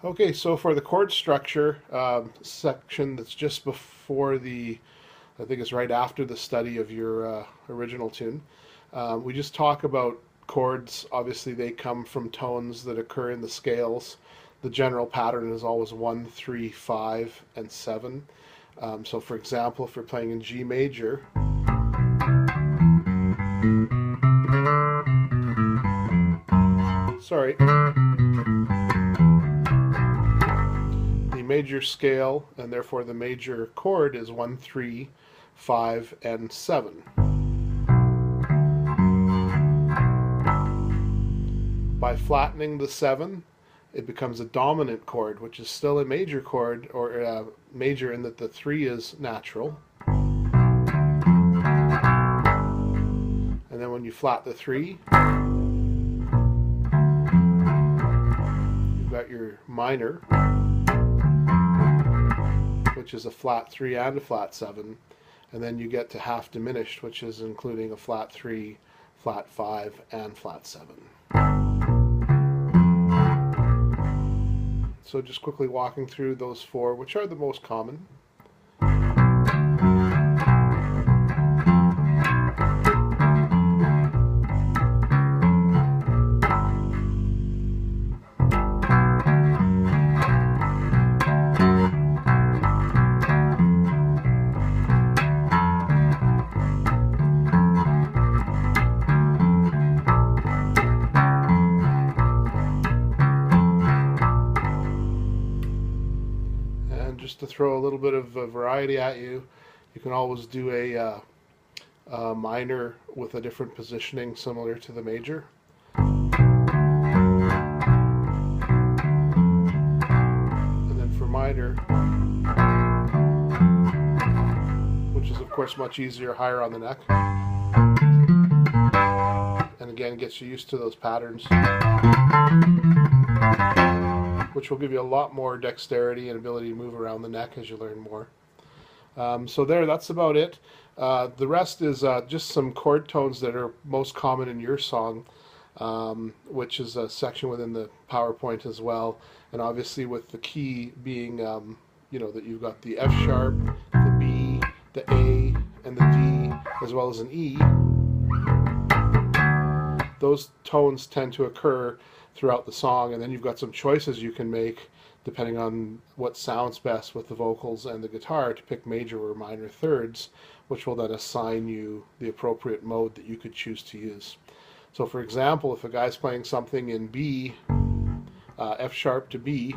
Okay, so for the chord structure section that's just before I think it's right after the study of your original tune, we just talk about chords. Obviously, they come from tones that occur in the scales. The general pattern is always 1, 3, 5, and 7. So for example, if you're playing in G major, sorry, the major scale and therefore the major chord is 1, 3, 5, and 7. By flattening the 7, it becomes a dominant chord, which is still a major chord, or major in that the 3 is natural. And then when you flat the 3, you've got your minor, which is a flat 3 and a flat 7. And then you get to half diminished, which is including a flat 3, flat 5, and flat 7. So just quickly walking through those four, which are the most common. Just to throw a little bit of variety at you, you can always do a minor with a different positioning similar to the major. And then for minor, which is of course much easier, higher on the neck. And again, gets you used to those patterns, which will give you a lot more dexterity and ability to move around the neck as you learn more. So that's about it. The rest is just some chord tones that are most common in your song, which is a section within the PowerPoint as well. And obviously with the key being, that you've got the F sharp, the B, the A, and the D, as well as an E. Those tones tend to occur throughout the song, and then you've got some choices you can make depending on what sounds best with the vocals and the guitar to pick major or minor thirds, which will then assign you the appropriate mode that you could choose to use. So for example, if a guy's playing something in B, F sharp to B,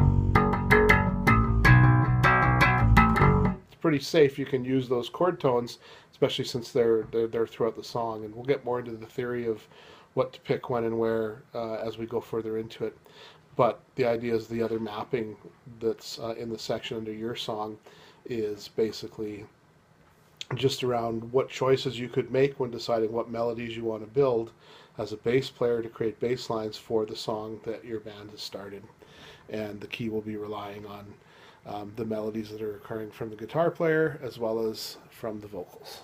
it's pretty safe. You can use those chord tones, especially since they're throughout the song, and we'll get more into the theory of what to pick when and where as we go further into it. But the idea is the other mapping that's in the section under your song is basically just around what choices you could make when deciding what melodies you want to build as a bass player to create bass lines for the song that your band has started. And the key will be relying on the melodies that are occurring from the guitar player as well as from the vocals.